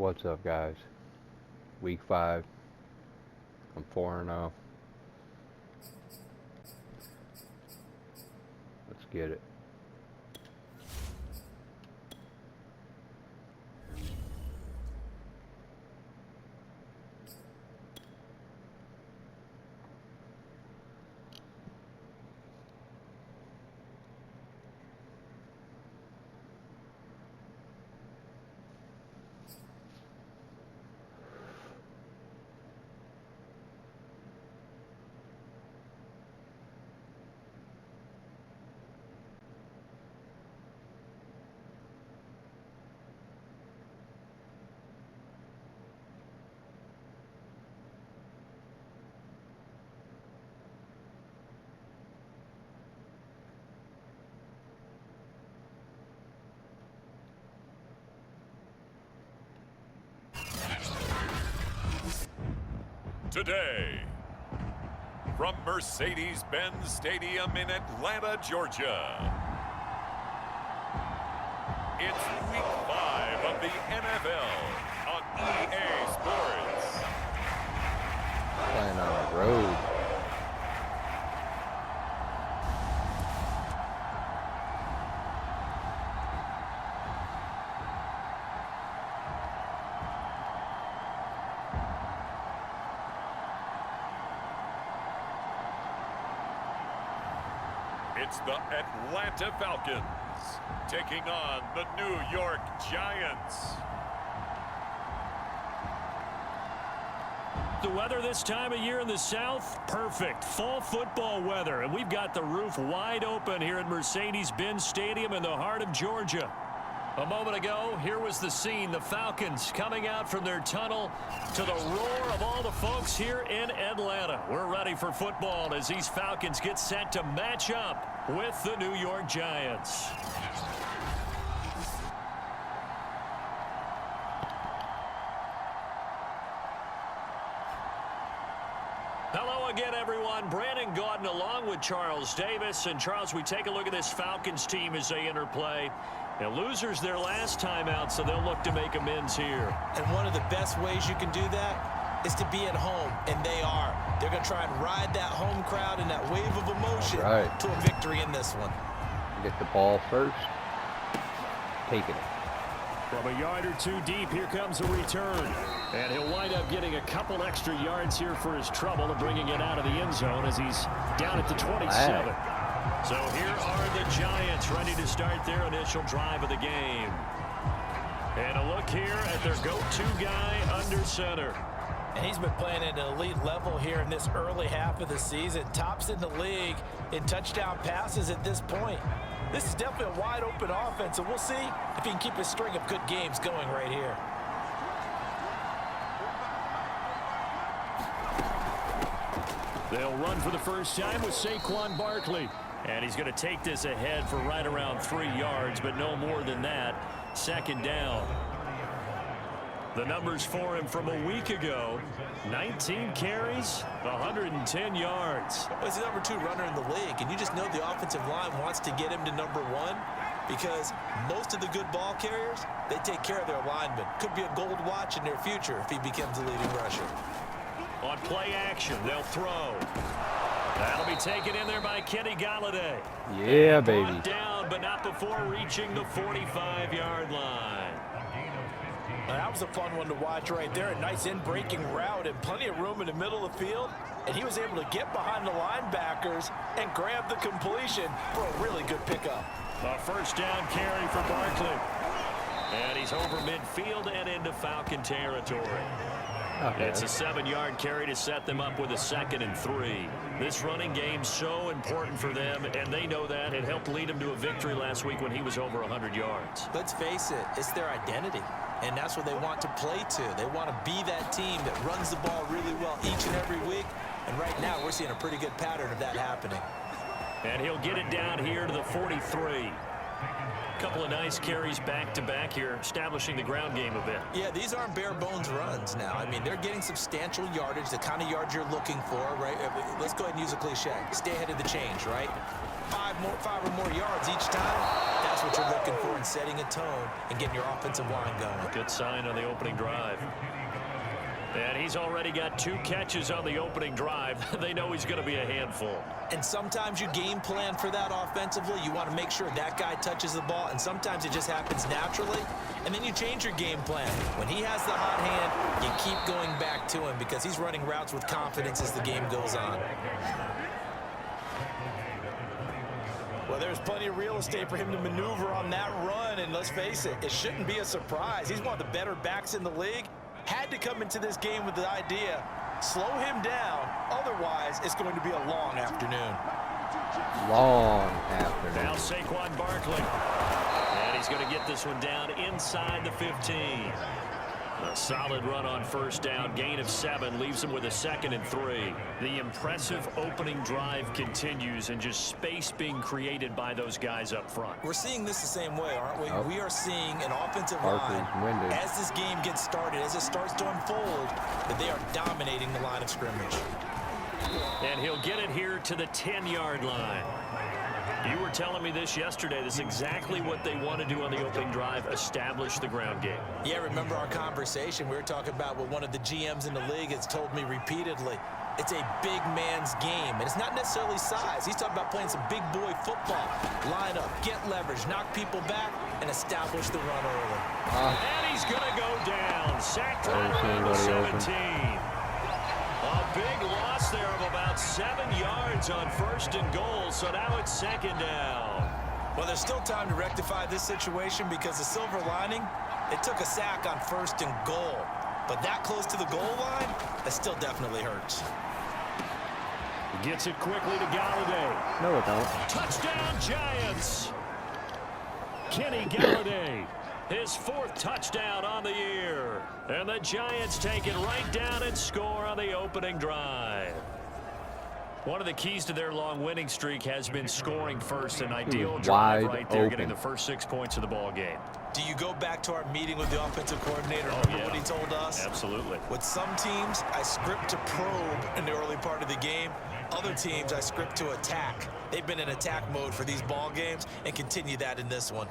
What's up, guys? Week 5. I'm 4-0. Let's get it. Today, from Mercedes-Benz Stadium in Atlanta, Georgia, it's Week 5 of the NFL on EA Sports. Playing on the road. It's the Atlanta Falcons taking on the New York Giants. The weather this time of year in the South, perfect. Fall football weather, and we've got the roof wide open here at Mercedes-Benz Stadium in the heart of Georgia. A moment ago, here was the scene. The Falcons coming out from their tunnel to the roar of all the folks here in Atlanta. We're ready for football as these Falcons get set to match up with the New York Giants. Hello again, everyone. Brandon Gaudin along with Charles Davis. And, Charles, we take a look at this Falcons team as they enter play. Now, losers their last time out, so they'll look to make amends here. And one of the best ways you can do that is to be at home, and they are. They're going to try and ride that home crowd and that wave of emotion to a victory in this one. Get the ball first. Taking it. From a yard or two deep, here comes a return. And he'll wind up getting a couple extra yards here for his trouble of bringing it out of the end zone as he's down at the 27. So here are the Giants ready to start their initial drive of the game. And a look here at their go-to guy under center. And he's been playing at an elite level here in this early half of the season. Tops in the league in touchdown passes at this point. This is definitely a wide-open offense, and we'll see if he can keep a string of good games going right here. They'll run for the first time with Saquon Barkley. And he's going to take this ahead for right around 3 yards, but no more than that. Second down. The numbers for him from a week ago: 19 carries, 110 yards. Well, he's the number 2 runner in the league, and you just know the offensive line wants to get him to number 1 because most of the good ball carriers, they take care of their linemen. Could be a gold watch in their future if he becomes the leading rusher. On play action, they'll throw. That'll be taken in there by Kenny Golladay. Yeah, baby. Brought down, but not before reaching the 45-yard line. Now, that was a fun one to watch right there. A nice in-breaking route and plenty of room in the middle of the field. And he was able to get behind the linebackers and grab the completion for a really good pickup. A first down carry for Barkley. And he's over midfield and into Falcon territory. Okay. It's a 7-yard carry to set them up with a 2nd and 3. This running game's so important for them, and they know that. It helped lead them to a victory last week when he was over 100 yards. Let's face it, it's their identity, and that's what they want to play to. They want to be that team that runs the ball really well each and every week, and right now we're seeing a pretty good pattern of that happening. And he'll get it down here to the 43. Couple of nice carries back-to-back here, establishing the ground game a bit. Yeah, these aren't bare-bones runs now. I mean, they're getting substantial yardage, the kind of yards you're looking for, right? Let's go ahead and use a cliche. Stay ahead of the change, right? five or more yards each time, that's what you're looking for in setting a tone and getting your offensive line going. Good sign on the opening drive. And he's already got 2 catches on the opening drive. They know he's going to be a handful. And sometimes you game plan for that offensively. You want to make sure that guy touches the ball, and sometimes it just happens naturally. And then you change your game plan. When he has the hot hand, you keep going back to him because he's running routes with confidence as the game goes on. Well, there's plenty of real estate for him to maneuver on that run, and let's face it, it shouldn't be a surprise. He's one of the better backs in the league. Had to come into this game with the idea, slow him down, otherwise it's going to be a long afternoon. Long afternoon. Now Saquon Barkley. And he's going to get this one down inside the 15. A solid run on first down, gain of 7, leaves him with a 2nd and 3. The impressive opening drive continues, and just space being created by those guys up front. We're seeing this the same way, aren't we? Oh. We are seeing an offensive Barkley's line, winded. as this game gets started, as it starts to unfold, that they are dominating the line of scrimmage. And he'll get it here to the 10-yard line. You were telling me this yesterday. This is exactly what they want to do on the opening drive, establish the ground game. Yeah, remember our conversation? We were talking about what one of the GMs in the league has told me repeatedly. It's a big man's game, and it's not necessarily size. He's talking about playing some big boy football. Line up, get leverage, knock people back, and establish the run early. And he's going to go down. Sacked right around the 17. A big loss there of about 7 yards on 1st and goal, so now it's 2nd down. Well, there's still time to rectify this situation because the silver lining, it took a sack on 1st and goal. But that close to the goal line, that still definitely hurts. Gets it quickly to Galladay. No, it don't. Touchdown, Giants. Kenny Galladay, his 4th touchdown on the year. And the Giants take it right down and score on the opening drive. One of the keys to their long winning streak has been scoring first. An ideal drive right there, getting the first 6 points of the ball game. Do you go back to our meeting with the offensive coordinator? Remember what he told us? Absolutely. With some teams, I script to probe in the early part of the game. Other teams, I script to attack. They've been in attack mode for these ball games and continue that in this one.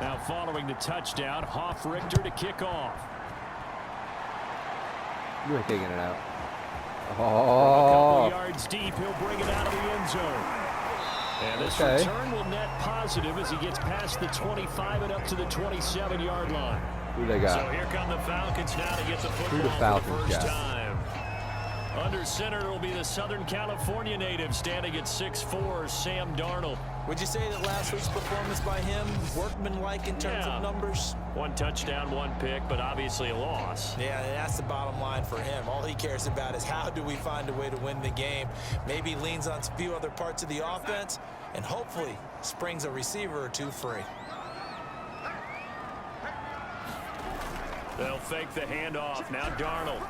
Now following the touchdown, Hoff-Richter to kick off. You ain't taking it out. A couple Oh. yards deep, he'll bring it out of the end zone. And this return will net positive as he gets past the 25 and up to the 27-yard line. Who they got? So here come the Falcons now to get the football Who the Falcons for the first got? time. Under center will be the Southern California native standing at 6'4", Sam Darnold. Would you say that last week's performance by him, workmanlike in terms of numbers? 1 touchdown, 1 pick, but obviously a loss. Yeah, and that's the bottom line for him. All he cares about is how do we find a way to win the game. Maybe leans on a few other parts of the offense, and hopefully springs a receiver or 2 free. They'll fake the handoff. Now Darnold.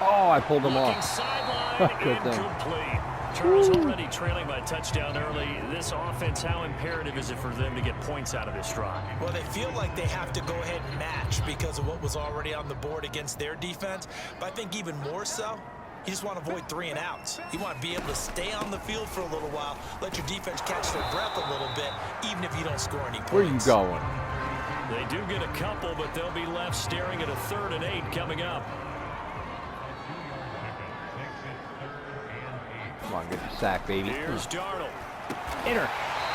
Oh, I pulled him off. Sideline, Good thing. incomplete. Charles already trailing by a touchdown early. This offense, how imperative is it for them to get points out of this drive? Well, they feel like they have to go ahead and match because of what was already on the board against their defense. But I think even more so, you just want to avoid 3 and outs. You want to be able to stay on the field for a little while, let your defense catch their breath a little bit, even if you don't score any points. Where are you going? They do get a couple, but they'll be left staring at a 3rd and 8 coming up. Come on, get the sack, baby. Here's Darnold. Enter.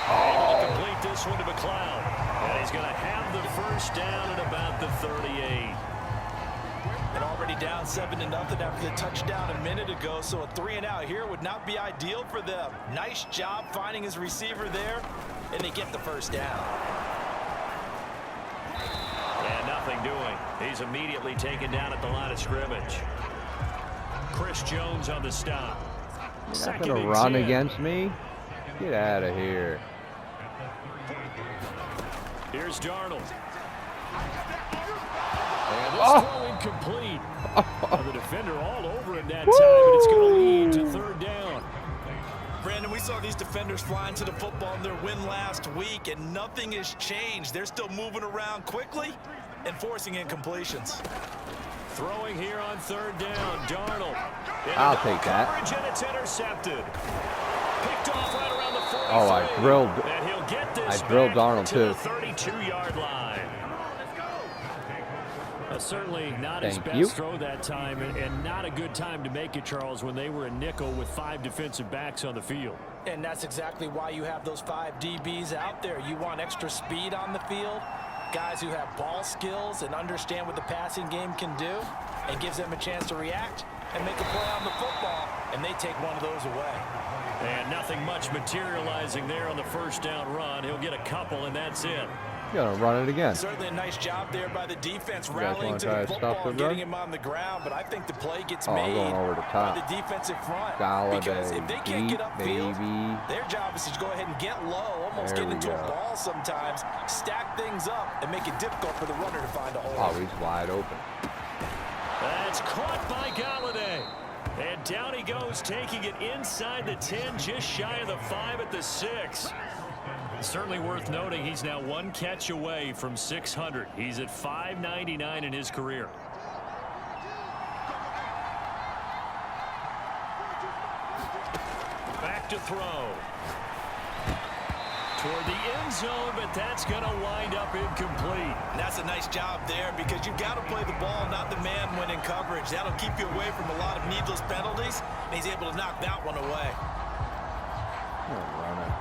Able to complete this one to McLeod. And he's going to have the first down at about the 38. And already down 7-0 after the touchdown a minute ago, so a 3 and out here would not be ideal for them. Nice job finding his receiver there, and they get the first down. And nothing doing. He's immediately taken down at the line of scrimmage. Chris Jones on the stop. You're not going to run against me? Get out of here. Here's Darnold. And this throw incomplete. The defender all over him that time, and it's going to lead to 3rd down. Brandon, we saw these defenders flying to the football in their win last week, and nothing has changed. They're still moving around quickly and forcing incompletions. Throwing here on third down. Darnold. I'll take that. And it's intercepted. Picked off right around the 43. Oh, I drilled. And he'll get this I drilled back Darnold to too. the 32-yard line. Certainly not his Thank best you. throw that time, and not a good time to make it, Charles, when they were a nickel with 5 defensive backs on the field. And that's exactly why you have those 5 DBs out there. You want extra speed on the field, guys who have ball skills and understand what the passing game can do, and gives them a chance to react and make a play on the football, and they take one of those away. And nothing much materializing there on the first down run. He'll get a couple, and that's it. You're going to run it again. Certainly a nice job there by the defense, guys rallying wanna to try the to football stop the and getting run? him on the ground, but I think the play gets Oh, made going over the top. by the defensive front. Galladay, Because if they can't get deep, upfield, baby. their job is to go ahead and get low, almost There get we into go. a ball sometimes, stack things up, and make it difficult for the runner to find a hole. Oh, he's wide open. That's caught by Galladay. And down he goes, taking it inside the 10, just shy of the 5 at the 6. Certainly worth noting he's now 1 catch away from 600. He's at 599 in his career. Back to throw. Toward the end zone, but that's going to wind up incomplete. And that's a nice job there because you've got to play the ball, not the man when in coverage. That'll keep you away from a lot of needless penalties, and he's able to knock that one away. Run it.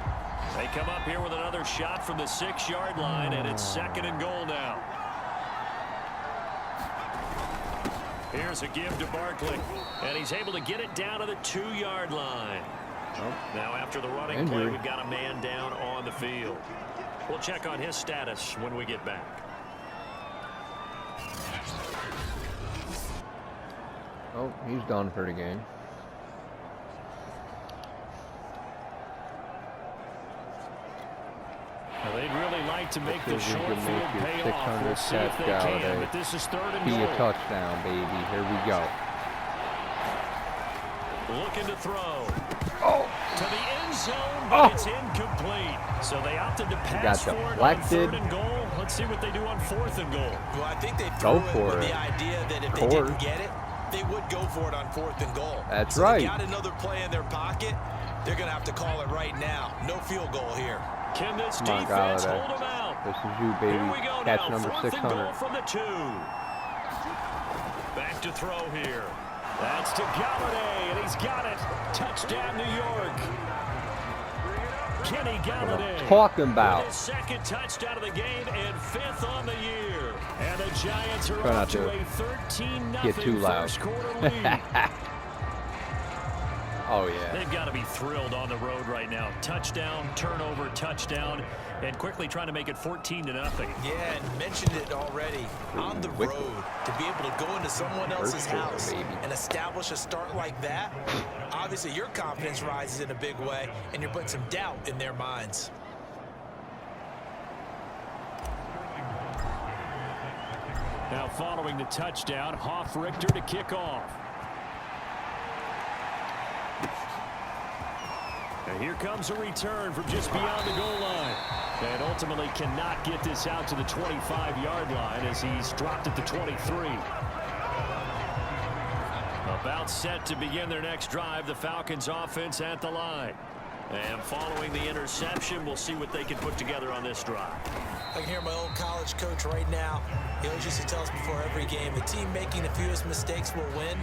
They come up here with another shot from the 6-yard line, and it's 2nd and goal now. Here's a give to Barkley, and he's able to get it down to the 2-yard line. Nope. Now after the running play, we've got a man down on the field. We'll check on his status when we get back. Oh, he's done for the game. Well, they'd really like to make the short Make field your pay off. We'll see if they can, but this is 3rd and Be a goal. touchdown, baby. Here we go. Looking to throw. Oh. To the end zone, but it's incomplete. So they opted to pass for it on 3rd and goal. Let's see what they do on 4th and goal. Well, I think they threw it with the idea that if they Course. didn't get it, they would go for it on 4th and goal. That's so right. They got another play in their pocket. They're going to have to call it right now. No field goal here. Can this Come on, defense Galladay. hold him out? This is you, baby. Here we go Catch now. number 4th and goal 600. from the 2. Back to throw here. That's to Galladay, and he's got it. Touchdown, New York. Kenny Galladay. Talking about. With his 2nd touchdown of the game and 5th on the year. And the Giants are Try off not to to a 13-0 get too loud. first quarter lead. Oh, yeah. They've got to be thrilled on the road right now. Touchdown, turnover, touchdown, and quickly trying to make it 14-0. Yeah, and mentioned it already. On the road, to be able to go into someone else's house and establish a start like that, obviously your confidence rises in a big way, and you're putting some doubt in their minds. Now following the touchdown, Hoff-Richter to kick off. And here comes a return from just beyond the goal line. And ultimately cannot get this out to the 25-yard line as he's dropped at the 23. About set to begin their next drive, the Falcons offense at the line. And following the interception, we'll see what they can put together on this drive. I can hear my old college coach right now. He always used to tell us before every game, the team making the fewest mistakes will win.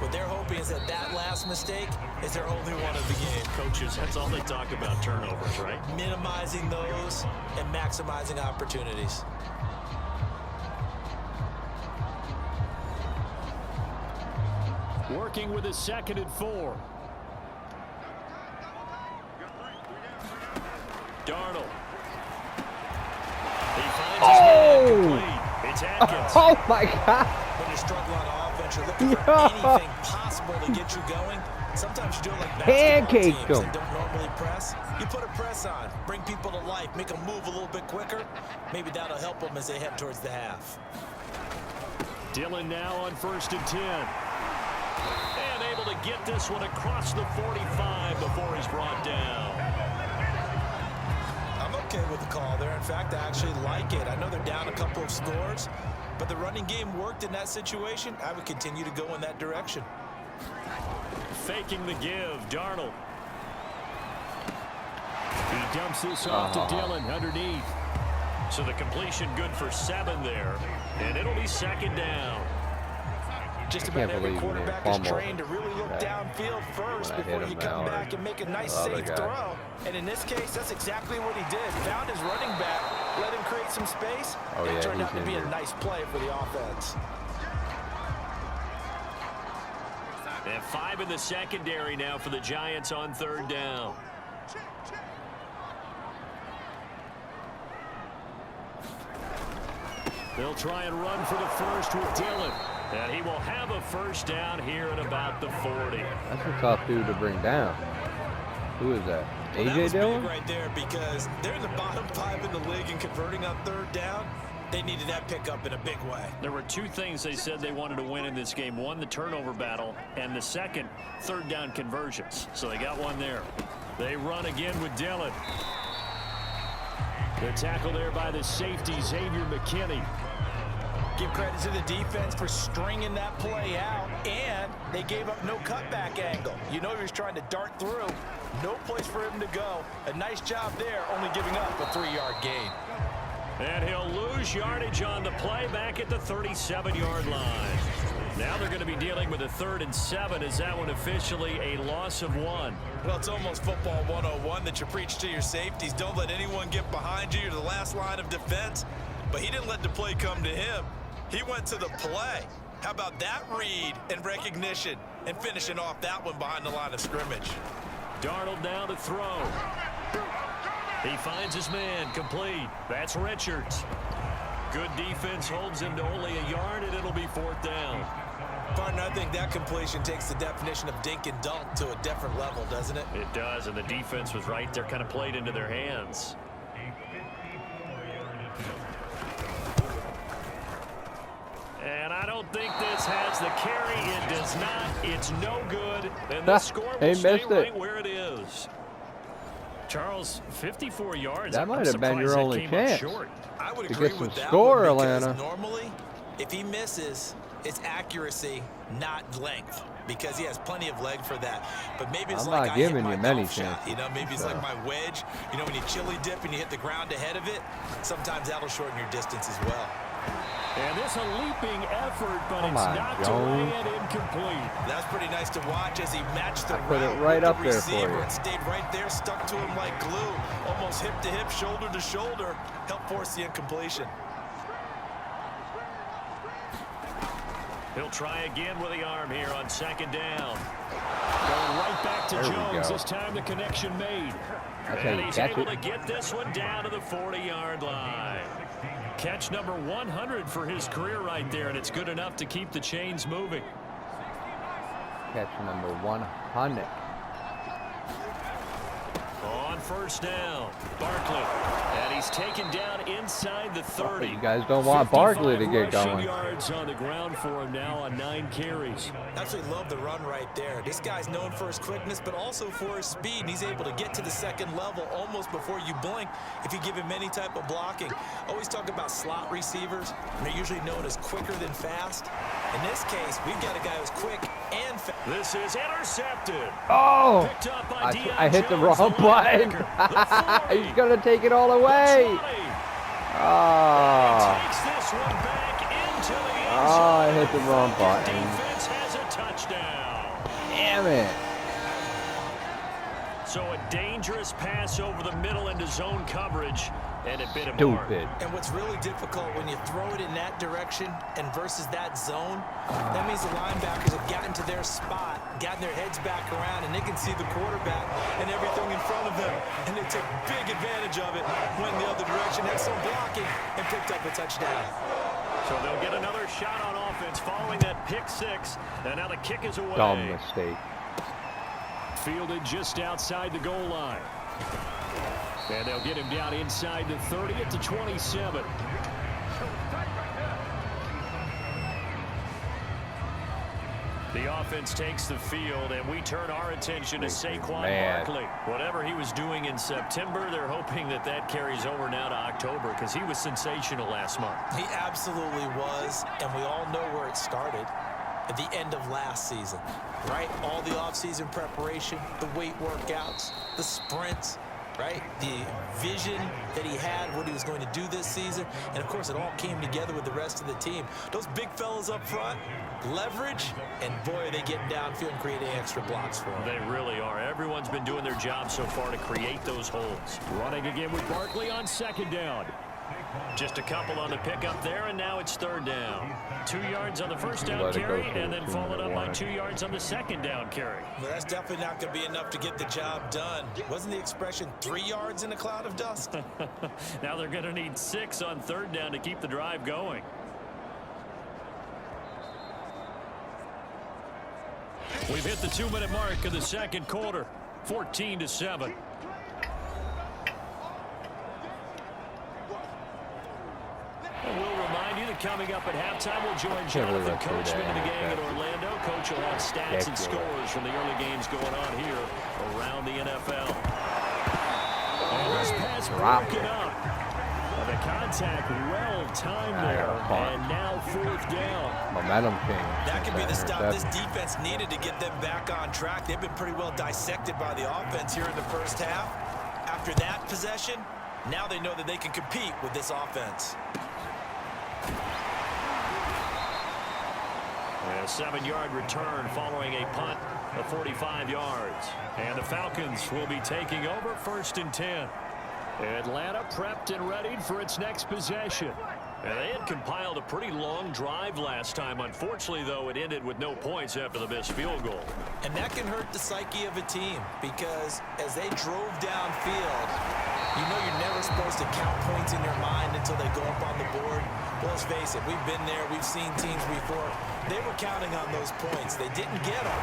What they're hoping is that that last mistake is their only one of the game. Coaches, that's all they talk about, turnovers, right? Minimizing those and maximizing opportunities. Working with a 2nd and 4. Darnold. He finds his man complete. It's Atkins. Oh, my God. When you're struggling on offense, you're looking for anything possible to get you going. Sometimes you do it like basketball teams that don't normally press. You put a press on, bring people to life, make them move a little bit quicker. Maybe that'll help them as they head towards the half. Dillon now on 1st and 10. And able to get this one across the 45 before he's brought down. okay with the call there. In fact, I actually like it. I know they're down a couple of scores, but the running game worked in that situation. I would continue to go in that direction. Faking the give, Darnold. He dumps this off to Dillon underneath. So the completion good for 7 there, and it'll be second down. Just about every quarterback is trained to really look downfield first before you come back and make a nice safe throw. And in this case, that's exactly what he did. Found his running back, let him create some space. It turned out to be a nice play for the offense. And 5 in the secondary now for the Giants on 3rd down. They'll try and run for the first with Dillon. And he will have a first down here at about the 40. That's a tough dude to bring down. Who is that? Well, AJ Dillon? Right there, because they're in the bottom 5 in the league and converting on 3rd down. They needed that pickup in a big way. There were 2 things they said they wanted to win in this game. One, the turnover battle, and the second, 3rd down conversions. So they got one there. They run again with Dillon. The tackle there by the safety, Xavier McKinney. Give credit to the defense for stringing that play out, and they gave up no cutback angle. You know he was trying to dart through. No place for him to go. A nice job there, only giving up a 3-yard gain. And he'll lose yardage on the play back at the 37-yard line. Now they're going to be dealing with a 3rd and 7. Is that one officially a loss of 1? Well, it's almost football 101 that you preach to your safeties. Don't let anyone get behind you. You're the last line of defense. But he didn't let the play come to him. He went to the play. How about that read and recognition and finishing off that one behind the line of scrimmage? Darnold now to throw. He finds his man, complete. That's Richards. Good defense holds him to only a yard, and it'll be 4th down. Partner, I think that completion takes the definition of dink and dunk to a different level, doesn't it? It does, and the defense was right there, kind of played into their hands. And I don't think this has the carry. It does not. It's no good. And the score will stay right where it is. Charles, 54 yards. That might have been your only chance I would to agree get some with that score, one, Atlanta. Normally, if he misses, it's accuracy, not length, because he has plenty of leg for that. But maybe it's I'm like not I hit giving my you many golf shot. chances. You know, maybe it's like my wedge. You know, when you chili dip and you hit the ground ahead of it, sometimes that'll shorten your distance as well. And this a leaping effort, but it's knocked away and incomplete. That's pretty nice to watch as he matched the put it right up there for you. And stayed right there, stuck to him like glue, almost hip to hip, shoulder to shoulder, helped force the incompletion. He'll try again with the arm here on 2nd down. Going right back to Jones. This time the connection made. And he's able to get this one down to the 40-yard line. Catch number 100 for his career right there, and it's good enough to keep the chains moving. Catch number 100. On 1st down, Barkley. And he's taken down inside the 30. You guys don't want Barkley to get going. Yards on the ground for him now on 9 carries. Absolutely love the run right there. This guy's known for his quickness, but also for his speed. And he's able to get to the 2nd level almost before you blink if you give him any type of blocking. Always talk about slot receivers, and they're usually known as quicker than fast. In this case, we've got a guy who's quick and fast. This is intercepted. Oh! Picked up by I hit the wrong button. He's going to take it all away. Oh. Takes this one back into the end Oh, zone. I hit the wrong button. Defense has a touchdown. Damn it. So a dangerous pass over the middle into zone coverage, and it bit him hard. Stupid. And what's really difficult when you throw it in that direction and versus that zone, that means the linebackers have gotten to their spot, gotten their heads back around, and they can see the quarterback and everything in front of them. And they take big advantage of it, went the other direction, had some blocking, and picked up a touchdown. So they'll get another shot on offense following that pick 6, and now the kick is away. Dumb mistake. Fielded just outside the goal line. And they'll get him down inside the 30 at the 27. The offense takes the field, and we turn our attention to Saquon Man. Barkley. Whatever he was doing in September, they're hoping that that carries over now to October because he was sensational last month. He absolutely was, and we all know where it started. At the end of last season, right? All the offseason preparation, the weight workouts, the sprints, right? The vision that he had, what he was going to do this season. And, of course, it all came together with the rest of the team. Those big fellas up front, leverage, and, boy, are they getting downfield and creating extra blocks for him. They really are. Everyone's been doing their job so far to create those holes. Running again with Barkley on second down. Just a couple on the pickup there, and now it's third down. 2 yards on the first down carry, and then followed up by 2 yards on the second down carry. Well, that's definitely not going to be enough to get the job done. Wasn't the expression 3 yards in a cloud of dust? Now they're going to need 6 on third down to keep the drive going. We've hit the 2-minute mark of the second quarter, 14-7. We'll remind you that coming up at halftime, we'll join Jonathan Coachman in the gang in Orlando. Coach will have stats and scores from the early games going on here around the NFL. And this pass broken up. The contact well-timed there, and now fourth down. Momentum king. That could be the stop this defense needed to get them back on track. They've been pretty well dissected by the offense here in the first half. After that possession, now they know that they can compete with this offense. A 7-yard return following a punt of 45 yards. And the Falcons will be taking over 1st and 10. Atlanta prepped and readied for its next possession. And they had compiled a pretty long drive last time. Unfortunately, though, it ended with no points after the missed field goal. And that can hurt the psyche of a team because as they drove downfield, you know you're never supposed to count points in your mind until they go up on the board. Well, let's face it, we've been there. We've seen teams before. They were counting on those points. They didn't get them.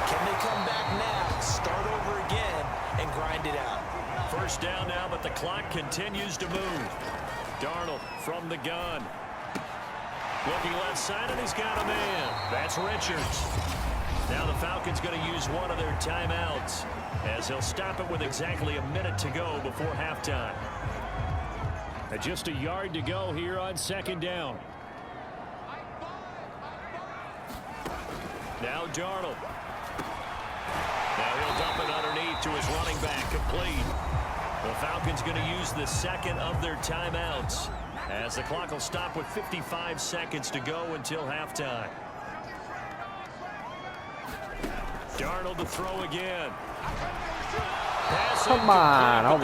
Can they come back now, start over again, and grind it out? First down now, but the clock continues to move. Darnold from the gun. Looking left side, and he's got a man. That's Richards. Now the Falcons going to use one of their timeouts as they'll stop it with exactly a minute to go before halftime. And just a yard to go here on second down. Now Darnold. Now he'll dump it underneath to his running back, complete. The Falcons going to use the second of their timeouts as the clock will stop with 55 seconds to go until halftime. Darnold to throw again. Come on.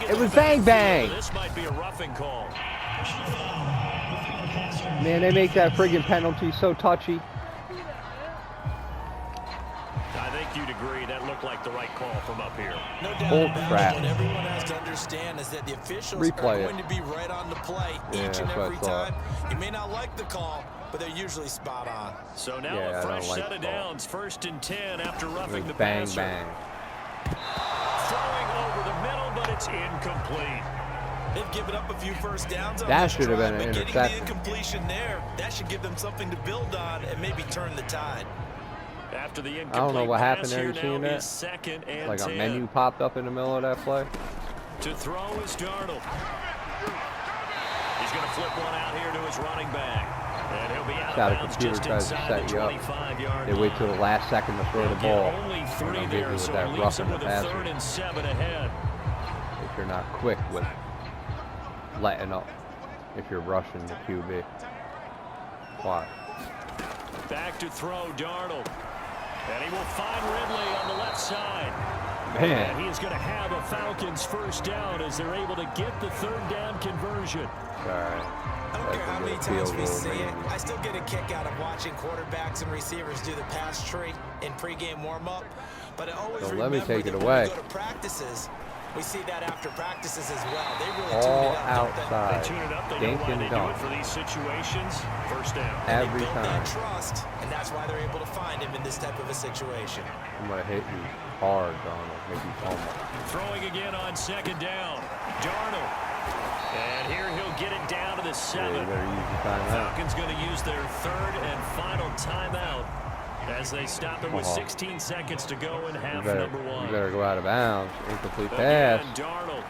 It was bang bang. This might be a roughing call. Man, they make that friggin' penalty so touchy. I think you'd agree that looked like the right call from up here. No doubt about it. What everyone has to understand is that the officials are going to be right on the play each and every time. You may not like the call, but they're usually spot on. So now a fresh set of downs, 1st and 10 after roughing the bang, passer. Bang. Throwing over the middle, but it's incomplete. They've given up a few first downs on that this should have been drive, an but interception. getting the incompletion there, that should give them something to build on and maybe turn the tide. After the incomplete I don't know what happened there. You pass seen here now that? is 2nd and Like 10. a menu popped up in the middle of that play. To throw is Darnold. He's going to flip one out here to his running back. And he'll be out of bounds just inside the 25-yard line. They wait till the last second to throw the ball. Only 3 and there, so it leaves him with a 3rd and 7 ahead. If you're not quick with letting up, if you're rushing the QB. Watch. Back to throw, Darnold. And he will find Ridley on the left side. Man. And he is going to have a Falcons first down as they're able to get the 3rd down conversion. All right. I don't care how many times we see it. I still get a kick out of watching quarterbacks and receivers do the pass tree in pregame warm-up. But I always remember let me take it that away. when we go to practices, we see that after practices as well. They really All tune it up, outside. They tune it up. They Dink know why and they do dunk. it for these situations. First down. Every they build time. that trust, and that's why they're able to find him in this type of a situation. I'm going to hit you hard, Donald. Make you fumble. Throwing again on second down. Darnold. And here he'll get it down to the 7. Yeah, you better use the timeout. Falcons going to use their 3rd and final timeout As they stop it with 16 seconds to go in half number one. You better go out of bounds. Incomplete pass. Again, Darnold.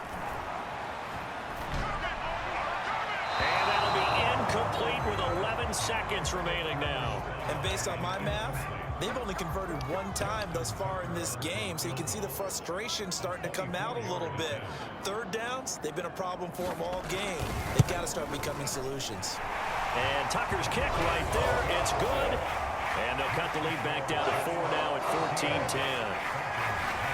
And that'll be incomplete with 11 seconds remaining now. And based on my math, they've only converted one time thus far in this game, so you can see the frustration starting to come out a little bit. Third downs, they've been a problem for them all game. They've got to start becoming solutions. And Tucker's kick right there. It's good. And they'll cut the lead back down to 4 now at 14-10.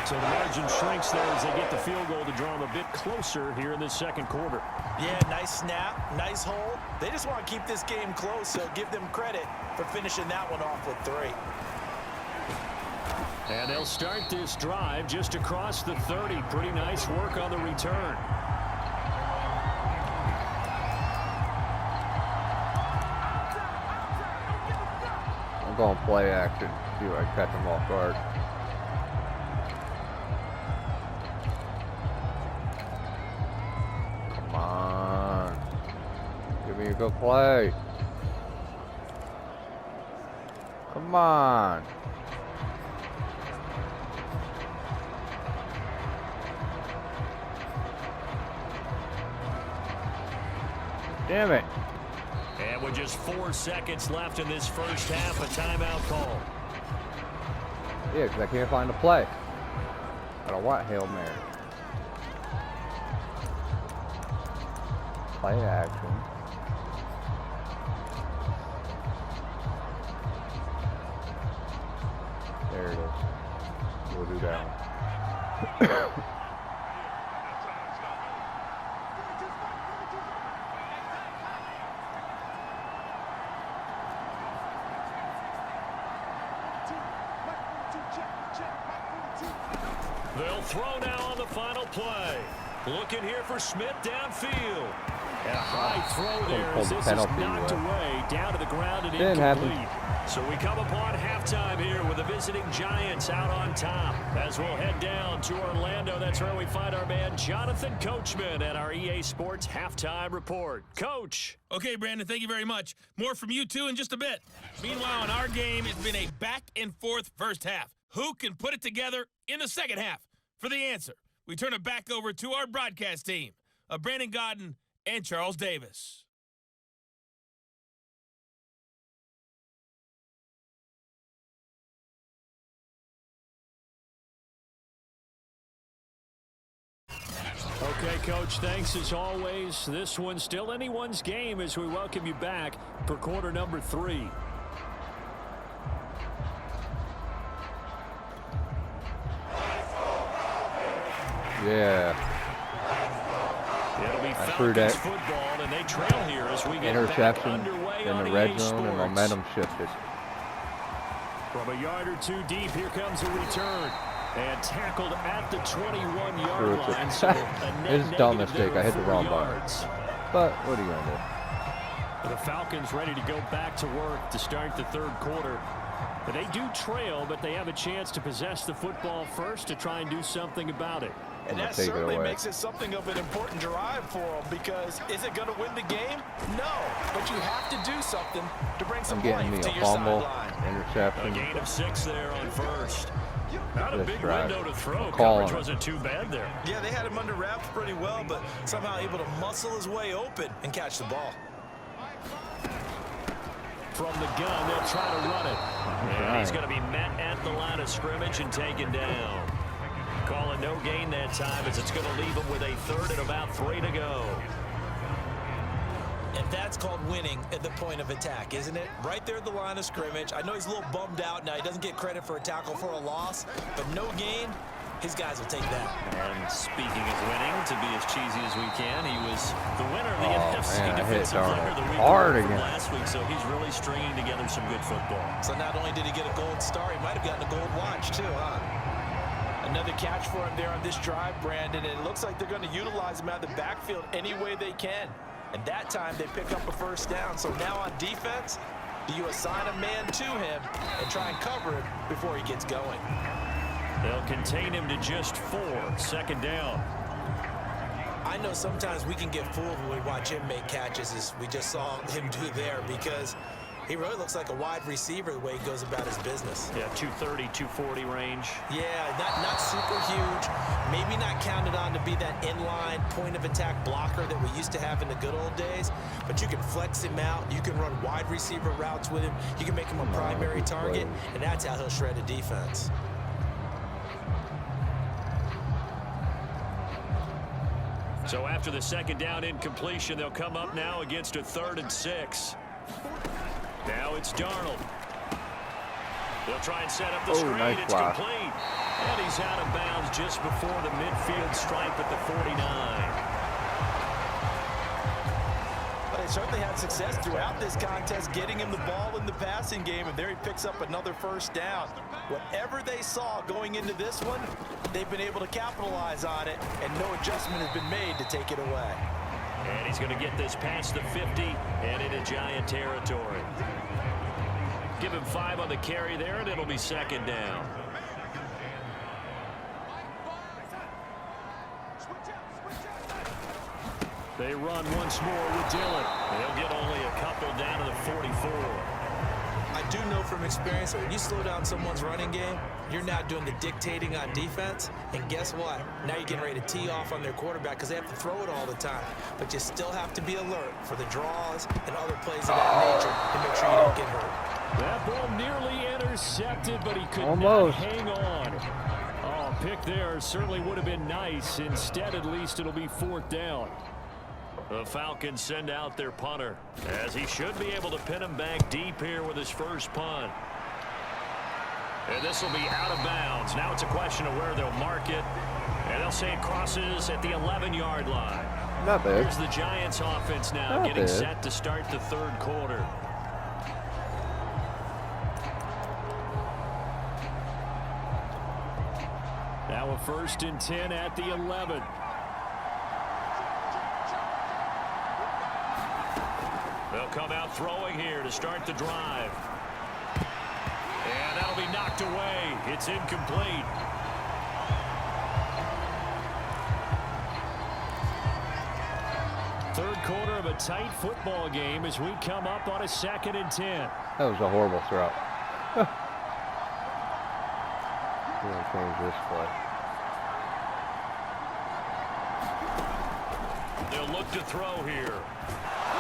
So the margin shrinks there as they get the field goal to draw them a bit closer here in this second quarter. Yeah, nice snap, nice hold. They just want to keep this game close, so give them credit for finishing that one off with 3. And they'll start this drive just across the 30. Pretty nice work on the return. I'm going play action. See if I can catch him off guard. Come on. Give me a good play. Come on. Damn it. And with just 4 seconds left in this first half, a timeout call. Yeah, because I can't find the play. I don't want Hail Mary. Play action. There it is. We'll do that one. They'll throw now on the final play. Looking here for Smith downfield. And a high throw there as this is knocked away down to the ground and incomplete. So we come upon halftime here with the visiting Giants out on top. As we'll head down to Orlando, that's where we find our man Jonathan Coachman at our EA Sports Halftime Report. Coach. Okay, Brandon, thank you very much. More from you two in just a bit. Meanwhile, in our game, it's been a back-and-forth first half. Who can put it together in the second half? For the answer, we turn it back over to our broadcast team of Brandon Godden and Charles Davis. Okay, Coach, thanks as always. This one's still anyone's game as we welcome you back for quarter number 3. Yeah. It'll be Falcons football, and they trail here as we get back underway in on the red EA zone, and Sports. momentum shifted. From a yard or two deep, here comes a return. And tackled at the 21-yard line. So it's a dumb mistake. I hit the wrong button. But what are you going to do? The Falcons ready to go back to work to start the third quarter. They do trail, but they have a chance to possess the football first to try and do something about it. And that certainly makes it something of an important drive for them, because is it going to win the game? No, but you have to do something to bring some life to your sideline. Interception. A gain of 6 there on first. Not a big window to throw. Calling. Coverage wasn't too bad there. Yeah, they had him under wraps pretty well, but somehow able to muscle his way open and catch the ball. From the gun, they'll try to run it. And he's going to be met at the line of scrimmage and taken down. Calling no gain that time as it's going to leave him with a third and about 3 to go. And that's called winning at the point of attack, isn't it? Right there at the line of scrimmage. I know he's a little bummed out now. He doesn't get credit for a tackle for a loss, but no gain, his guys will take that. And speaking of winning, to be as cheesy as we can, he was the winner of the NFC Defensive Player of the Week from last week, so he's really stringing together some good football. So not only did he get a gold star, he might have gotten a gold watch too, huh? Another catch for him there on this drive, Brandon, and it looks like they're going to utilize him out of the backfield any way they can. And that time they pick up a first down. So now on defense, do you assign a man to him and try and cover him before he gets going? They'll contain him to just 4, second down. I know sometimes we can get fooled when we watch him make catches, as we just saw him do there, because He really looks like a wide receiver the way he goes about his business. Yeah, 230, 240 range. Yeah, not super huge. Maybe not counted on to be that inline point-of-attack blocker that we used to have in the good old days. But you can flex him out. You can run wide receiver routes with him. You can make him a primary target, and that's how he'll shred a defense. So after the second down incompletion, they'll come up now against a 3rd and 6. Now it's Darnold. They'll try and set up the screen. Nice It's block. complete. And he's out of bounds just before the midfield stripe at the 49. But they certainly had success throughout this contest getting him the ball in the passing game, and there he picks up another first down. Whatever they saw going into this one, they've been able to capitalize on it, and no adjustment has been made to take it away. And he's going to get this past the 50 and into Giant territory. Give him 5 on the carry there, and it'll be 2nd down. They run once more with Dillon. They'll get only a couple down to the 44. I do know from experience that when you slow down someone's running game, you're now doing the dictating on defense. And guess what? Now you're getting ready to tee off on their quarterback because they have to throw it all the time. But you still have to be alert for the draws and other plays of that nature to make sure you don't get hurt. That ball nearly intercepted, but he could Almost. not hang on. Oh, pick there certainly would have been nice. Instead, at least it'll be 4th down. The Falcons send out their punter, as he should be able to pin him back deep here with his first punt. And this will be out of bounds. Now it's a question of where they'll mark it. And they'll say it crosses at the 11-yard line. Not bad. Here's the Giants offense now Not getting bad. set to start the 3rd quarter. Now a 1st and 10 at the 11. They'll come out throwing here to start the drive. And that'll be knocked away. It's incomplete. Third quarter of a tight football game as we come up on a 2nd and 10. That was a horrible throw. We're going to change this play. They'll look to throw here.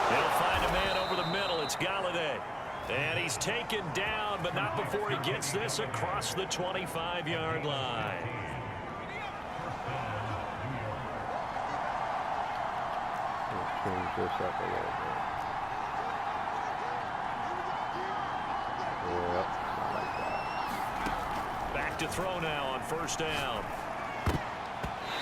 They'll find a man over the middle. It's Galladay. And he's taken down, but not before he gets this across the 25-yard line. Let's change this up a little bit. Yep, I like that. Back to throw now on 1st down.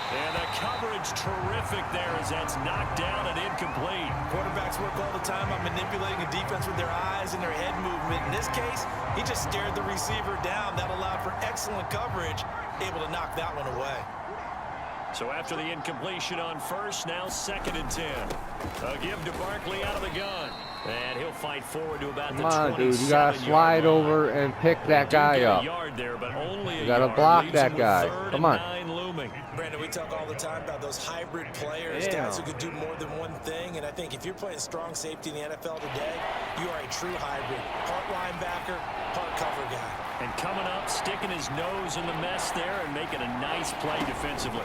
And the coverage terrific there as that's knocked down and incomplete. Quarterbacks work all the time on manipulating a defense with their eyes and their head movement. In this case, he just stared the receiver down. That allowed for excellent coverage, able to knock that one away. So after the incompletion on 1st, now 2nd and 10. A give to Barkley out of the gun. And he'll fight forward to about Come the on, 27-yard dude. You got to slide line. over and pick that guy up. Yard there, but only You got to block that guy. Come on. Looming. Brandon, we talk all the time about those hybrid players, guys who could do more than one thing. And I think if you're playing strong safety in the NFL today, you are a true hybrid. Part linebacker, part cover guy. And coming up, sticking his nose in the mess there and making a nice play defensively.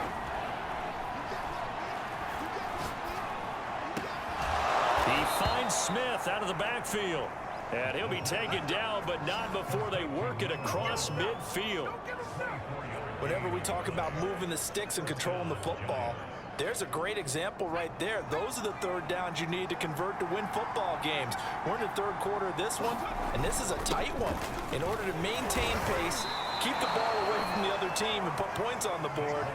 He finds Smith out of the backfield. And he'll be taken down, but not before they work it across midfield. Whenever we talk about moving the sticks and controlling the football, there's a great example right there. Those are the 3rd downs you need to convert to win football games. We're in the 3rd quarter of this one, and this is a tight one. In order to maintain pace, keep the ball away from the other team, and put points on the board,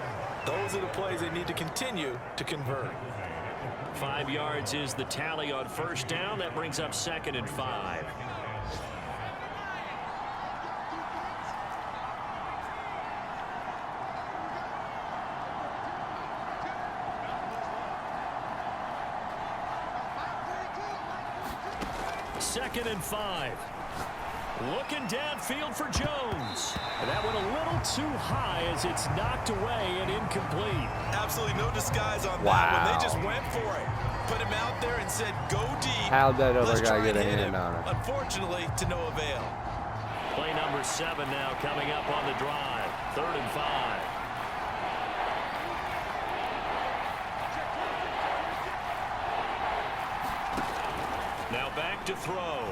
those are the plays they need to continue to convert. 5 yards is the tally on 1st down. That brings up 2nd and 5. Second and 5. Looking downfield for Jones. And that went a little too high as it's knocked away and incomplete. Absolutely no disguise on that one. They just went for it. put him out there and said, go deep. How'd that other Let's guy try get a and hit hand him. on her? Unfortunately, to no avail. Play number 7 now coming up on the drive. 3rd and 5. Now back to throw.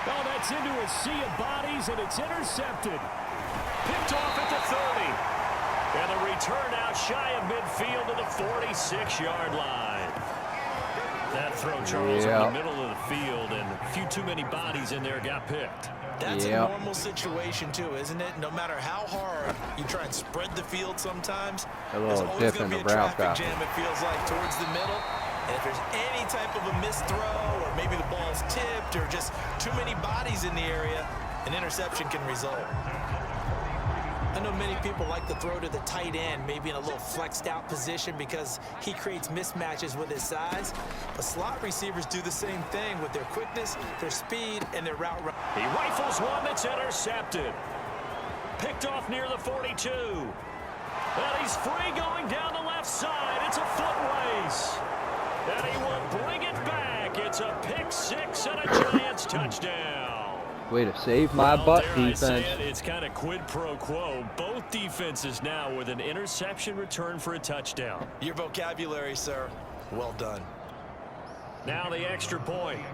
Oh, that's into a sea of bodies, and it's intercepted. Picked off at the 30. And the return out shy of midfield to the 46-yard line. That throw, Charles, in the middle of the field, and a few too many bodies in there got picked. That's a normal situation, too, isn't it? No matter how hard you try and spread the field sometimes, there's always going to be a traffic jam, it feels like, towards the middle. And if there's any type of a missed throw, or maybe the ball's tipped, or just too many bodies in the area, an interception can result. I know many people like to throw to the tight end, maybe in a little flexed out position because he creates mismatches with his size. But slot receivers do the same thing with their quickness, their speed, and their route. He rifles one that's intercepted. Picked off near the 42. And he's free going down the left side. It's a foot race. And he will bring it back. It's a pick 6 and a Giants touchdown. Way to save my butt, defense. It's kind of quid pro quo. Both defenses now with an interception return for a touchdown. Your vocabulary, sir. Well done. Now the extra point.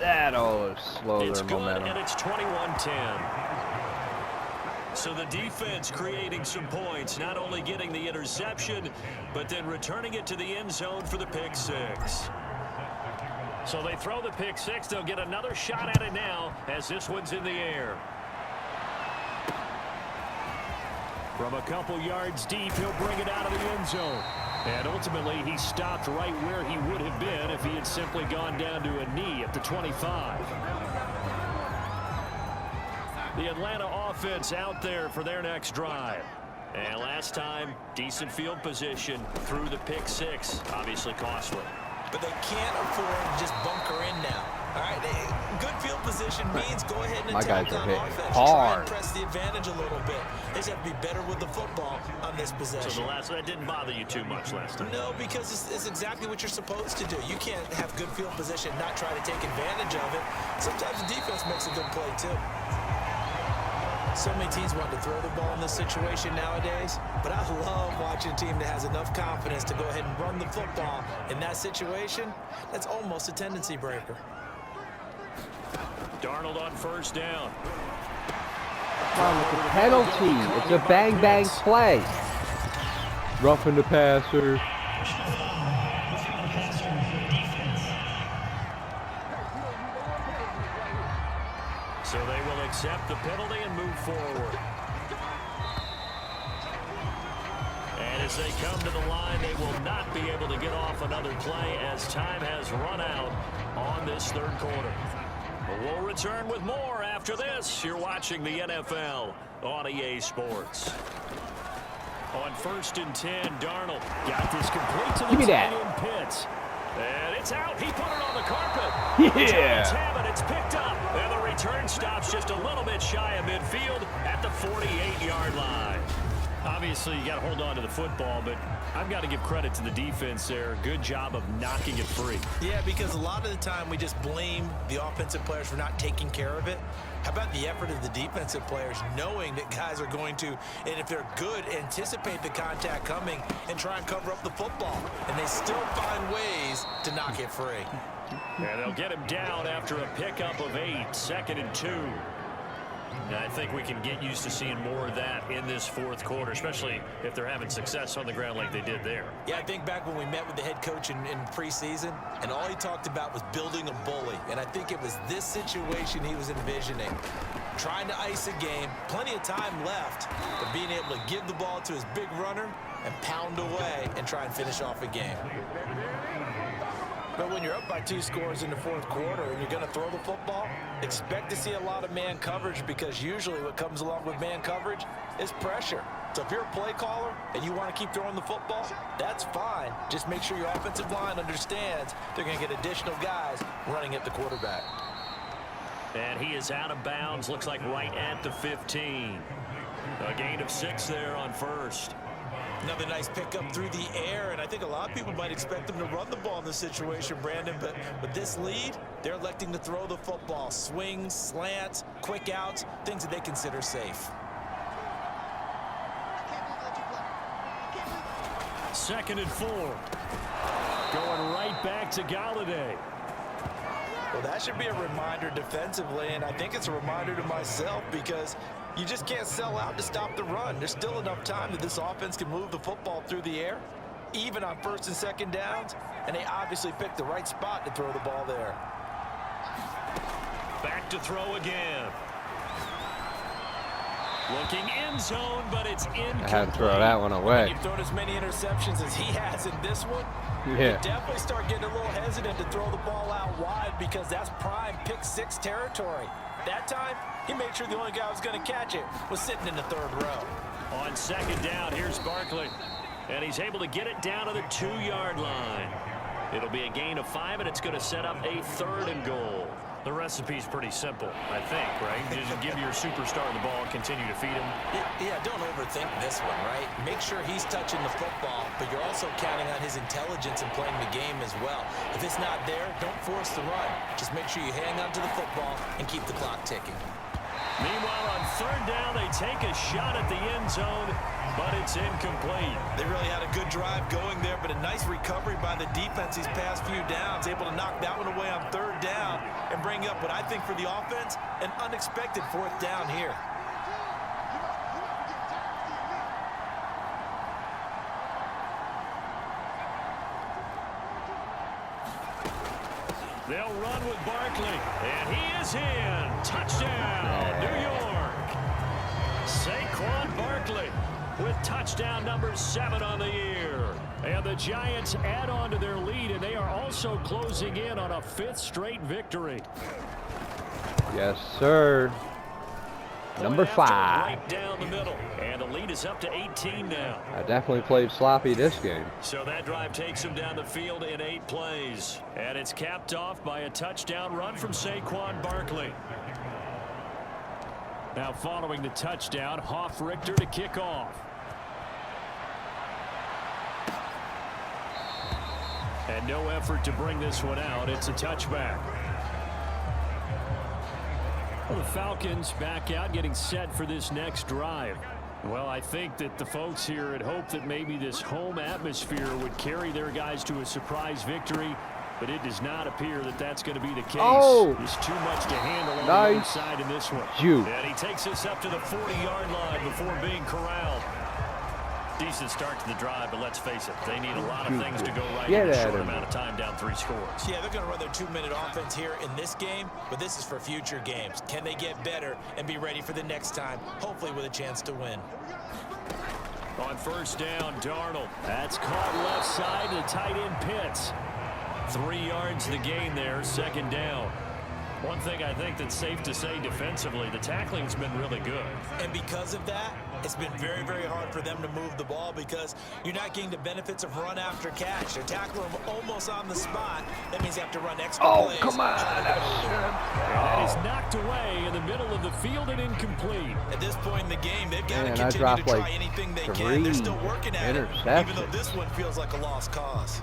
That always slows their momentum. And it's 21-10. So the defense creating some points, not only getting the interception, but then returning it to the end zone for the pick 6. So they throw the pick 6. They'll get another shot at it now as this one's in the air. From a couple yards deep, he'll bring it out of the end zone. And ultimately, he stopped right where he would have been if he had simply gone down to a knee at the 25. The Atlanta offense out there for their next drive. And last time, decent field position through the pick 6. Obviously costly. But they can't afford to just bunker in now. All right, good field position means go ahead and attack on offense. Try and press the advantage a little bit. They just have to be better with the football on this possession. So that didn't bother you too much last time? No, because it's exactly what you're supposed to do. You can't have good field position, not try to take advantage of it. Sometimes the defense makes a good play, too. So many teams want to throw the ball in this situation nowadays, but I love watching a team that has enough confidence to go ahead and run the football in that situation. That's almost a tendency breaker. Darnold on first down. It's a penalty. It's a bang-bang play. Roughing the passer. So they will accept the penalty and move forward. And as they come to the line, they will not be able to get off another play as time has run out on this third quarter. But we'll return with more after this. You're watching the NFL on EA Sports. On 1st and 10, Darnold got this complete to the tight end Pitts. And it's out. He put it on the carpet. Yeah. Have it. It's picked up. And the return stops just a little bit shy of midfield at the 48-yard line. Obviously, you got to hold on to the football, but I've got to give credit to the defense there. Good job of knocking it free. Yeah, because a lot of the time we just blame the offensive players for not taking care of it. How about the effort of the defensive players knowing that guys are going to, and if they're good, anticipate the contact coming and try and cover up the football. And they still find ways to knock it free. And they'll get him down after a pickup of 8, 2nd and 2. And I think we can get used to seeing more of that in this fourth quarter, especially if they're having success on the ground like they did there. Yeah, I think back when we met with the head coach in preseason, and all he talked about was building a bully. And I think it was this situation he was envisioning. Trying to ice a game, plenty of time left, but being able to give the ball to his big runner and pound away and try and finish off a game. But when you're up by 2 scores in the fourth quarter and you're going to throw the football, expect to see a lot of man coverage, because usually what comes along with man coverage is pressure. So if you're a play caller and you want to keep throwing the football, that's fine. Just make sure your offensive line understands they're going to get additional guys running at the quarterback. And he is out of bounds, looks like right at the 15. A gain of 6 there on first. Another nice pickup through the air, and I think a lot of people might expect them to run the ball in this situation, Brandon, but with this lead, they're electing to throw the football. Swings, slants, quick outs, things that they consider safe. 2nd and 4. Going right back to Galladay. Well, that should be a reminder defensively, and I think it's a reminder to myself because you just can't sell out to stop the run. There's still enough time that this offense can move the football through the air, even on 1st and 2nd downs, and they obviously picked the right spot to throw the ball there. Back to throw again. Looking end zone, but it's incomplete. I had to throw that one away. You've thrown as many interceptions as he has in this one. Yeah. You definitely start getting a little hesitant to throw the ball out wide because that's prime pick 6 territory. That time, he made sure the only guy who was going to catch it was sitting in the 3rd row. On 2nd down, here's Barkley. And he's able to get it down to the 2-yard line. It'll be a gain of 5, and it's going to set up a 3rd and goal. The recipe's pretty simple, I think, right? Just give your superstar the ball and continue to feed him. Yeah, don't overthink this one, right? Make sure he's touching the football, but you're also counting on his intelligence in playing the game as well. If it's not there, don't force the run. Just make sure you hang on to the football and keep the clock ticking. Meanwhile, on 3rd down, they take a shot at the end zone, but it's incomplete. They really had a good drive going there, but a nice recovery by the defense these past few downs, able to knock that one away on 3rd down and bring up what I think for the offense, an unexpected 4th down here. They'll run with Barkley, and he is in. Touchdown, New York. Saquon Barkley with touchdown number 7 on the year. And the Giants add on to their lead, and they are also closing in on a 5th straight victory. Yes, sir. Number 5. Right down the middle, and the lead is up to 18 now. I definitely played sloppy this game. So that drive takes him down the field in 8 plays. And it's capped off by a touchdown run from Saquon Barkley. Now following the touchdown, Hoff-Richter to kick off. And no effort to bring this one out. It's a touchback. Well, the Falcons back out, getting set for this next drive. Well, I think that the folks here had hoped that maybe this home atmosphere would carry their guys to a surprise victory, but it does not appear that that's going to be the case. Oh! There's too much to handle on Nice. the inside in this one. Juke. And he takes us up to the 40-yard line before being corralled. Decent start to the drive, but let's face it, they need a lot of things to go right in a short amount of time, down 3 scores. Yeah, they're going to run their 2-minute offense here in this game, but this is for future games. Can they get better and be ready for the next time, hopefully with a chance to win? On 1st down, Darnold. That's caught left side to the tight end Pitts. 3 yards the gain there, 2nd down. One thing I think that's safe to say defensively, the tackling's been really good. And because of that, it's been very, very hard for them to move the ball because you're not getting the benefits of run after catch. They're tackling them almost on the spot. That means you have to run extra plays. Oh, come on. That is knocked away in the middle of the field and incomplete. At this point in the game, they've got to Man, continue to try like anything they can. They're still working at it, even though interceptions. this one feels like a lost cause.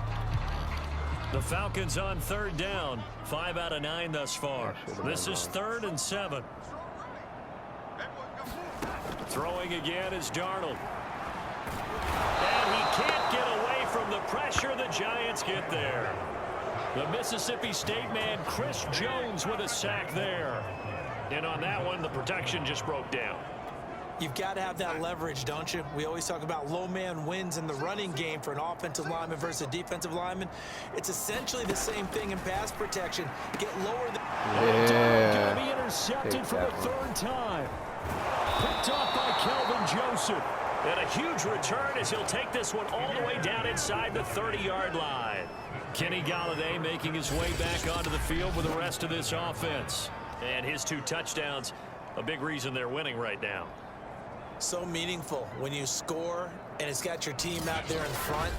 The Falcons on 3rd down, 5 out of 9 thus far. This is 3rd and 7. Throwing again is Darnold. And he can't get away from the pressure. The Giants get there. The Mississippi State man, Chris Jones, with a sack there. And on that one, the protection just broke down. You've got to have that leverage, don't you? We always talk about low man wins in the running game for an offensive lineman versus a defensive lineman. It's essentially the same thing in pass protection. Get lower than... Yeah. Going to be intercepted for the 3rd time. Picked off by Kelvin Joseph. And a huge return as he'll take this one all the way down inside the 30-yard line. Kenny Galladay making his way back onto the field with the rest of this offense. And his 2 touchdowns, a big reason they're winning right now. So meaningful when you score and it's got your team out there in front.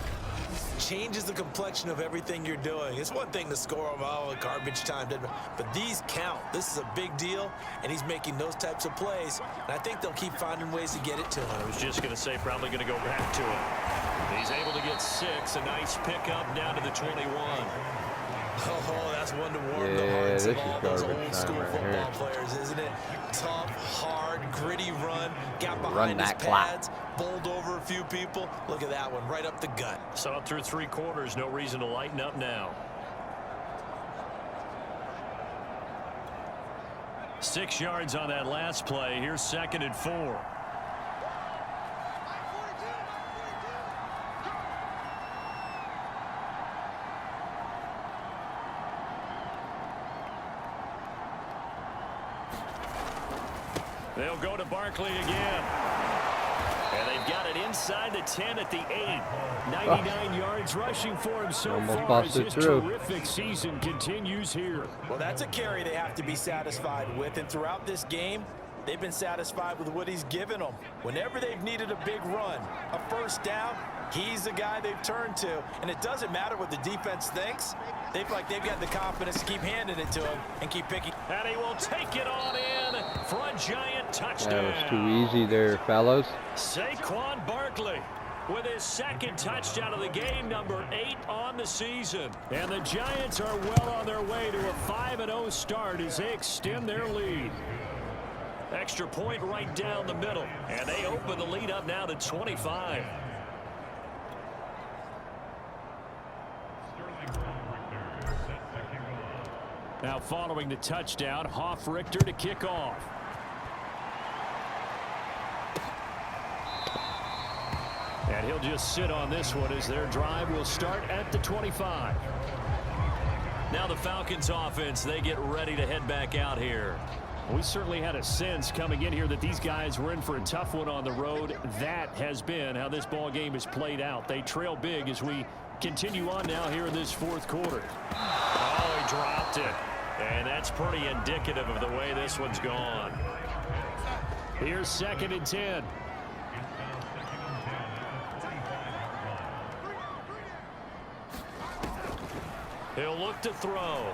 Changes the complexion of everything you're doing. It's one thing to score them, garbage time, but these count. This is a big deal, and he's making those types of plays, and I think they'll keep finding ways to get it to him. I was just going to say probably going to go back to him. He's able to get 6. A nice pickup down to the 21. Oh, that's one to warm the Yeah, hearts this of all is those garbage old time school right football here. players, isn't it? Tough, hard, gritty run. Got Run behind his that clock. pads, bowled over a few people. Look at that one, right up the gut. Saw it through 3 quarters. No reason to lighten up now. 6 yards on that last play. Here's 2nd and 4. They'll go to Barkley again. And they've got it inside the 10 at the 8. 99 yards rushing for him so Almost far as busted his through. terrific season continues here. Well, that's a carry they have to be satisfied with. And throughout this game, they've been satisfied with what he's given them. Whenever they've needed a big run, a first down, he's the guy they've turned to. And it doesn't matter what the defense thinks. They feel like they've got the confidence to keep handing it to him and keep picking. And he will take it on in for a giant touchdown. That was too easy there, fellas. Saquon Barkley with his 2nd touchdown of the game, number 8 on the season. And the Giants are well on their way to a 5-0 start as they extend their lead. Extra point right down the middle. And they open the lead up now to 25. Now following the touchdown, Richter to kick off. And he'll just sit on this one as their drive will start at the 25. Now the Falcons offense, they get ready to head back out here. We certainly had a sense coming in here that these guys were in for a tough one on the road. That has been how this ball game has played out. They trail big as we continue on now here in this 4th quarter. Oh, he dropped it. And that's pretty indicative of the way this one's gone. Here's 2nd and 10. He'll look to throw.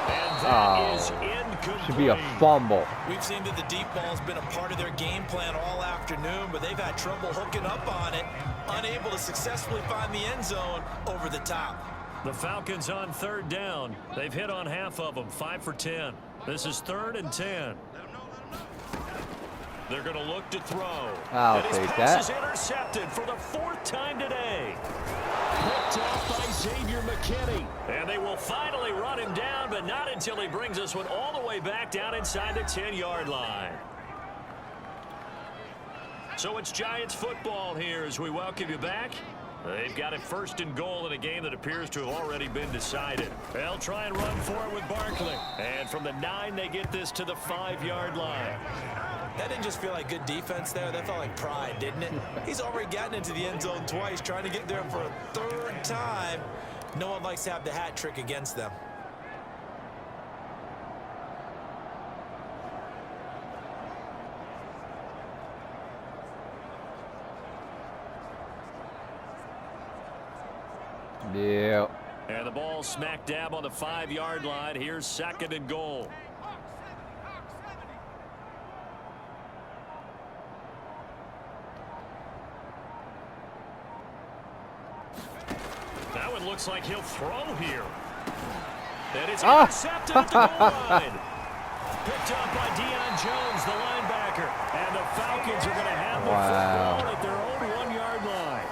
And that is incomplete. Should be a fumble. We've seen that the deep ball's been a part of their game plan all afternoon, but they've had trouble hooking up on it, unable to successfully find the end zone over the top. The Falcons on 3rd down. They've hit on half of them, 5 for 10. This is 3rd and 10. They're going to look to throw. I'll and his take pass that. is intercepted for the 4th time today. Picked off by Xavier McKinney. And they will finally run him down, but not until he brings this one all the way back down inside the 10-yard line. So it's Giants football here as we welcome you back. They've got it 1st and goal in a game that appears to have already been decided. They'll try and run for it with Barkley. And from the 9, they get this to the 5-yard line. That didn't just feel like good defense there. That felt like pride, didn't it? He's already gotten into the end zone twice, trying to get there for a 3rd time. No one likes to have the hat trick against them. Yeah. And the ball smack dab on the 5-yard line. Here's 2nd and goal. That one looks like he'll throw here. And it's intercepted at the goal line. Picked up by Deion Jones, the linebacker. And the Falcons are going to have the football at their own 1-yard line.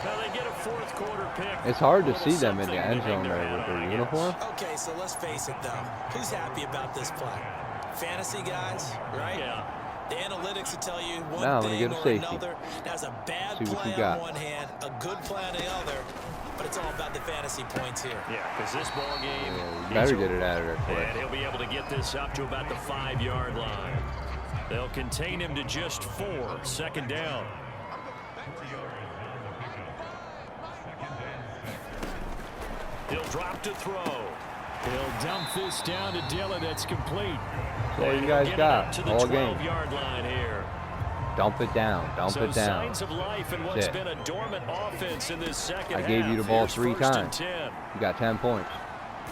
Now they get a 4th quarter pick. It's hard to see them in the end zone there with their uniform. Okay, so let's face it, though. Who's happy about this play? Fantasy guys, right? Yeah. The analytics will tell you one Now I'm gonna thing get a or safety. another. That's a bad See what play you on got. one hand, a good play on the other. But it's all about the fantasy points here. Yeah, because this ball game. Yeah, you better get it out of there quick. And he'll be able to get this up to about the 5-yard line. They'll contain him to just 4. 2nd down. He'll drop to throw. He'll dump this down to Dillon. That's complete. There you And guys he'll get it up got to the all game. 12-yard line here. Dump it down. Dump So it down. signs of life in what's That's it. been a dormant offense in this second I half. gave you the ball Here's 3 1st and times. 10. You got 10 points.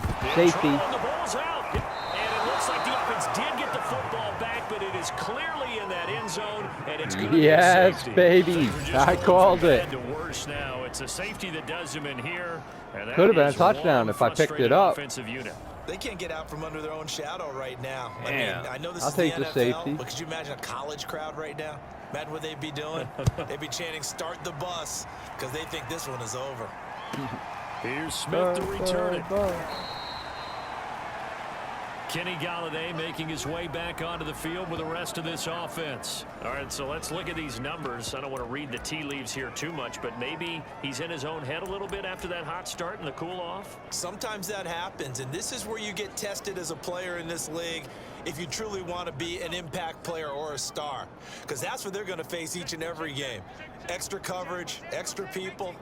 In Safety. trouble, and the ball's out. And it looks like the offense did get the football back, but it is clearly in that end zone, and it's going to Yes, be a safety. baby. I called it. To worse now. It's a safety that does him in here. Could have been a touchdown if I picked it up. Unit. They can't get out from under their own shadow right now. Man, I know this I'll is take the the NFL, safety. but could you imagine a college crowd right now? Imagine what they'd be doing. They'd be chanting, "Start the bus," because they think this one is over. Here's Smith to return it. Kenny Galladay making his way back onto the field with the rest of this offense. All right, so let's look at these numbers. I don't want to read the tea leaves here too much, but maybe he's in his own head a little bit after that hot start and the cool off. Sometimes that happens, and this is where you get tested as a player in this league if you truly want to be an impact player or a star, because that's what they're going to face each and every game. Extra coverage, extra people.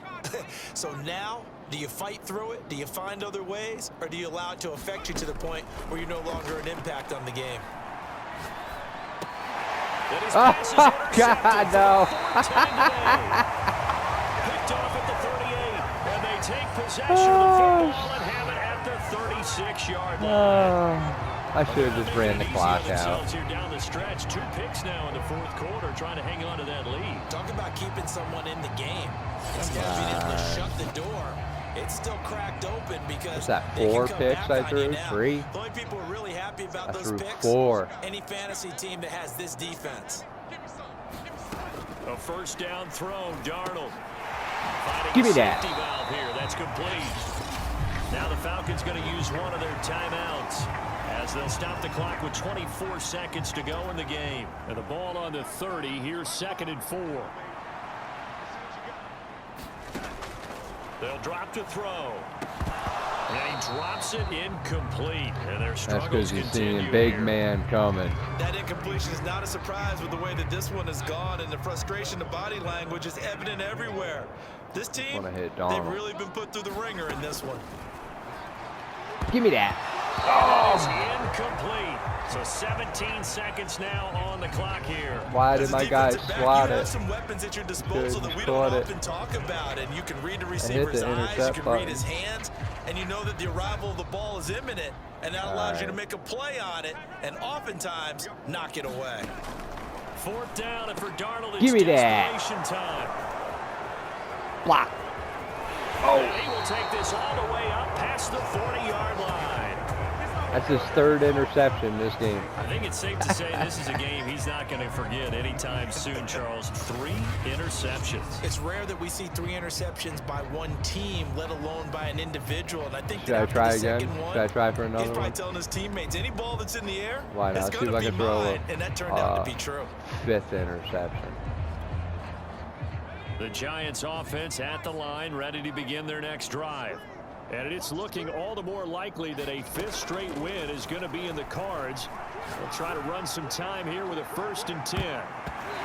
So now, do you fight through it? Do you find other ways? Or do you allow it to affect you to the point where you're no longer an impact on the game? Oh, God, no. Picked off at the 38, and they take possession of the football and have it at the 36-yard line. I should have just ran the clock out. Here down the stretch, 2 picks now in the fourth quarter, trying to hang on to that lead. Talk about keeping someone in the game. Instead of being able to shut the door, it's still cracked open because What's that, they can 4 come picks back I on threw? you now. 3? The only people who are really happy about I those threw picks, 4. any fantasy team that has this defense. A first down throw, Darnold. Give me a that. safety valve here. That's complete. Now the Falcons going to use one of their timeouts as they'll stop the clock with 24 seconds to go in the game. And the ball on the 30. Here's 2nd and 4. They'll drop to throw. And he drops it incomplete. And their That's struggles because you're continue seeing big here. man coming. That incompletion is not a surprise with the way that this one has gone, and the frustration of body language is evident everywhere. This team, Wanna hit they've Donald. really been put through the ringer in this one. Give me that. That is incomplete. So 17 seconds now on the clock here. Why did As a my guy defensive back, swat you have it? some weapons at your disposal Couldn't that we swat don't it. often talk about, and you can read the hit receiver's the eyes, you intercept can button. read his hands, and you know that the arrival of the ball is imminent, and that allows you to make a play on it, and oftentimes knock it away. 4th down, and for Darnold, it's Give me that. desperation time. Block. And he will take this all the way up past the 40-yard line. That's his 3rd interception this game. I think it's safe to say this is a game he's not going to forget anytime soon, Charles. 3 interceptions. It's rare that we see 3 interceptions by one team, let alone by an individual. And I think Should that I after try the again? second one, Should I try for he's another probably one? telling his teammates, any ball that's in the air, Why not? it's See going if I to be can throw mine. And that turned out to be true. 5th interception. The Giants offense at the line, ready to begin their next drive. And it's looking all the more likely that a 5th straight win is going to be in the cards. They'll try to run some time here with a 1st and 10.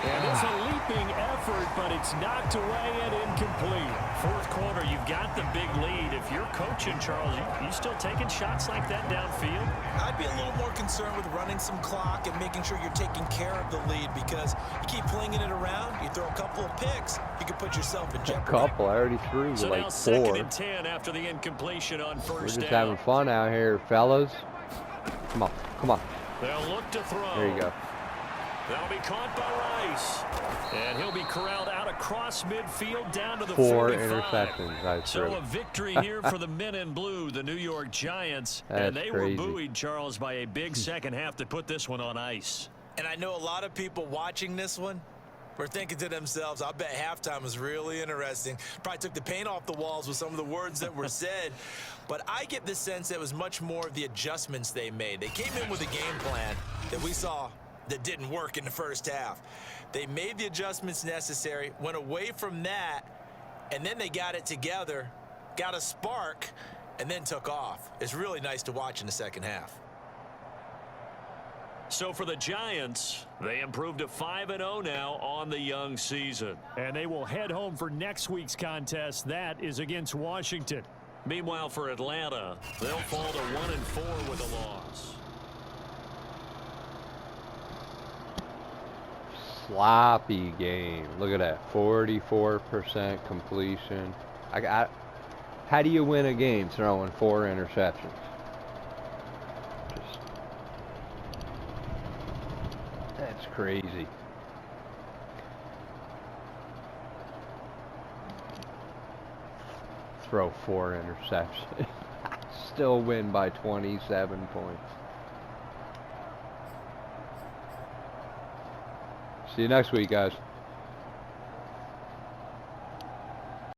And it's a leaping effort, but it's knocked away and incomplete. 4th quarter, you've got the big lead. If you're coaching, Charles, you still taking shots like that downfield? I'd be a little more concerned with running some clock and making sure you're taking care of the lead, because you keep flinging it around, you throw a couple of picks, you could put yourself in A jeopardy. couple. I already threw So like now 4. 2nd and 10 after the incompletion on 1st We're just down. having fun out here, fellas. Come on. Come on. They'll look to throw. There you go. That'll be caught by Rice. And he'll be corralled out across midfield down to the 4 45. interceptions I So threw. a victory here for the men in blue, the New York Giants. And That's they crazy. were buoyed, Charles, by a big second half that put this one on ice. And I know a lot of people watching this one were thinking to themselves, I bet halftime was really interesting. Probably took the paint off the walls with some of the words that were said. But I get the sense that it was much more of the adjustments they made. They came in with a game plan that we saw that didn't work in the first half. They made the adjustments necessary, went away from that, and then they got it together, got a spark, and then took off. It's really nice to watch in the second half. So for the Giants, they improved to 5-0 now on the young season. And they will head home for next week's contest. That is against Washington. Meanwhile, for Atlanta, they'll fall to 1-4 with a loss. Sloppy game. Look at that. 44% completion. How do you win a game throwing 4 interceptions? Just It's crazy. Throw 4 interceptions. Still win by 27 points. See you next week, guys.